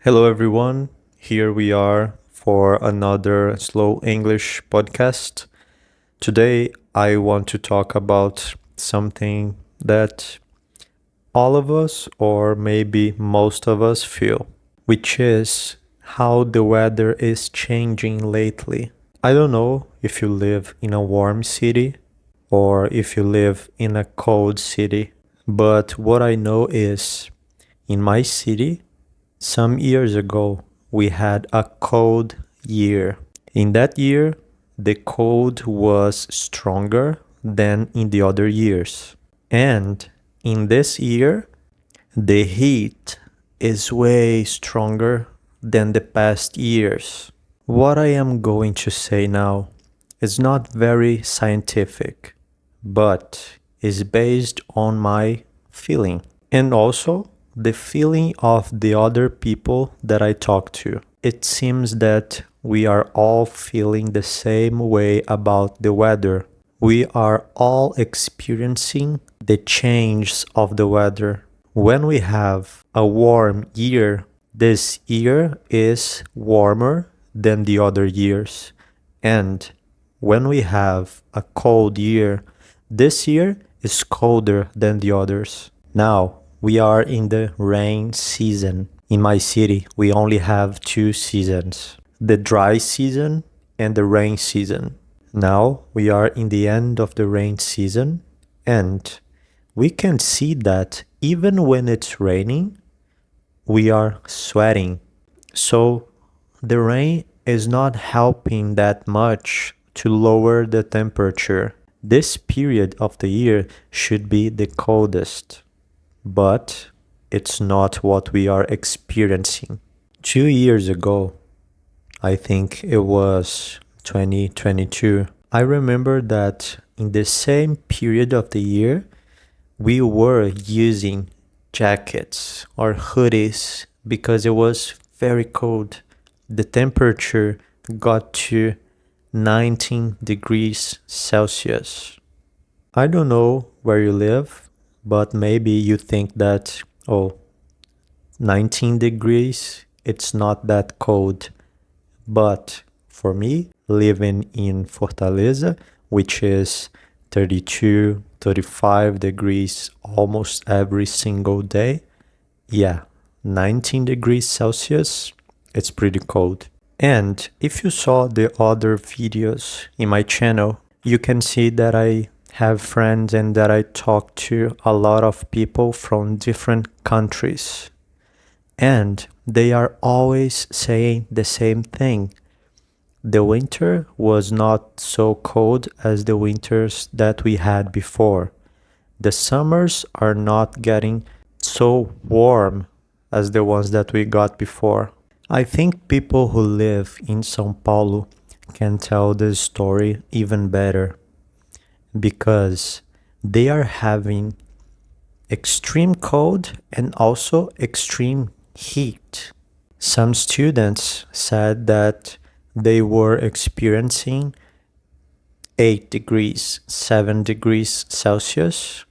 Hello, everyone. Here we are for another Slow English podcast. Today, I want to talk about something that all of us, or maybe most of us, feel, which is how the weather is changing lately. I don't know if you live in a warm city or if you live in a cold city, but what I know is in my city, some years ago, we had a cold year. In that year, the cold was stronger than in the other years. And in this year, the heat is way stronger than the past years. What I am going to say now is not very scientific, but is based on my feeling. And also, the feeling of the other people that I talk to. It seems that we are all feeling the same way about the weather. We are all experiencing the changes of the weather. When we have a warm year, this year is warmer than the other years. And when we have a cold year, this year is colder than the others. Now, we are in the rain season. In my city, we only have two seasons, the dry season and the rain season. Now we are in the end of the rain season, and we can see that even when it's raining, we are sweating. So the rain is not helping that much to lower the temperature. This period of the year should be the coldest. But it's not what we are experiencing. 2 years ago, I think it was 2022, I remember that in the same period of the year, we were using jackets or hoodies because it was very cold. The temperature got to 19 degrees Celsius. I don't know where you live, but maybe you think that, 19 degrees, it's not that cold. But for me, living in Fortaleza, which is 32, 35 degrees almost every single day, yeah, 19 degrees Celsius, it's pretty cold. And if you saw the other videos in my channel, you can see that I have friends and that I talk to a lot of people from different countries. And they are always saying the same thing. The winter was not so cold as the winters that we had before. The summers are not getting so warm as the ones that we got before. I think people who live in São Paulo can tell this story even better, because they are having extreme cold and also extreme heat. Some students said that they were experiencing 8 degrees, 7 degrees Celsius,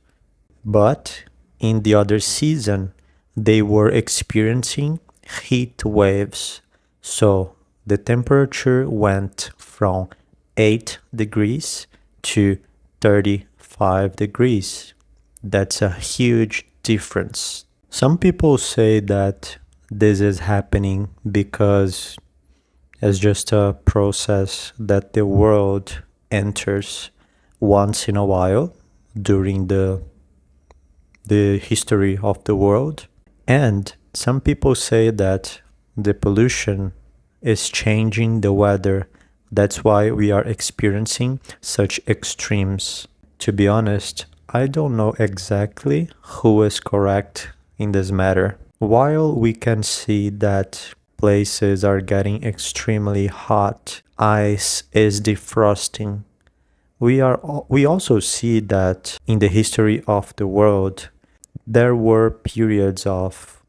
but in the other season, they were experiencing heat waves. So the temperature went from 8 degrees to 35 degrees. That's a huge difference. Some people say that this is happening because it's just a process that the world enters once in a while during the history of the world. And some people say that the pollution is changing the weather. That's why we are experiencing such extremes. To be honest, I don't know exactly who is correct in this matter. While we can see that places are getting extremely hot, ice is defrosting, we also see that in the history of the world, there were periods of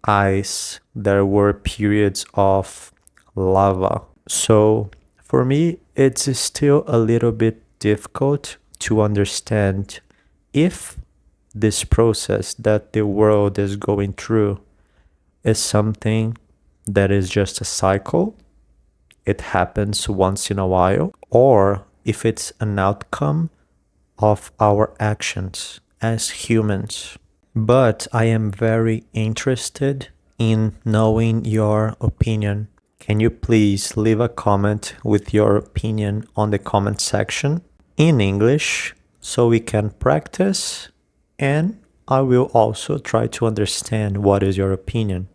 ice, there were periods of lava. So for me, it's still a little bit difficult to understand if this process that the world is going through is something that is just a cycle, it happens once in a while, or if it's an outcome of our actions as humans. But I am very interested in knowing your opinion. Can you please leave a comment with your opinion on the comment section in English so we can practice, and I will also try to understand what is your opinion,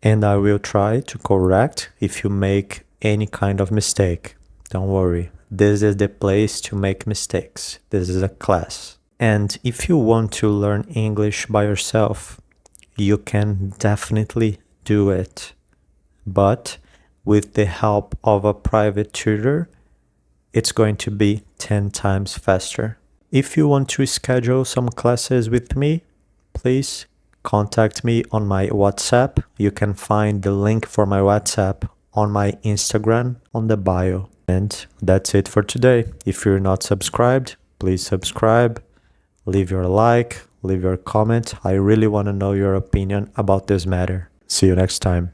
and I will try to correct if you make any kind of mistake. Don't worry, this is the place to make mistakes. This is a class. And if you want to learn English by yourself, you can definitely do it. But with the help of a private tutor, it's going to be 10 times faster. If you want to schedule some classes with me, please contact me on my WhatsApp. You can find the link for my WhatsApp on my Instagram on the bio. And that's it for today. If you're not subscribed, please subscribe, leave your like, leave your comment. I really want to know your opinion about this matter. See you next time.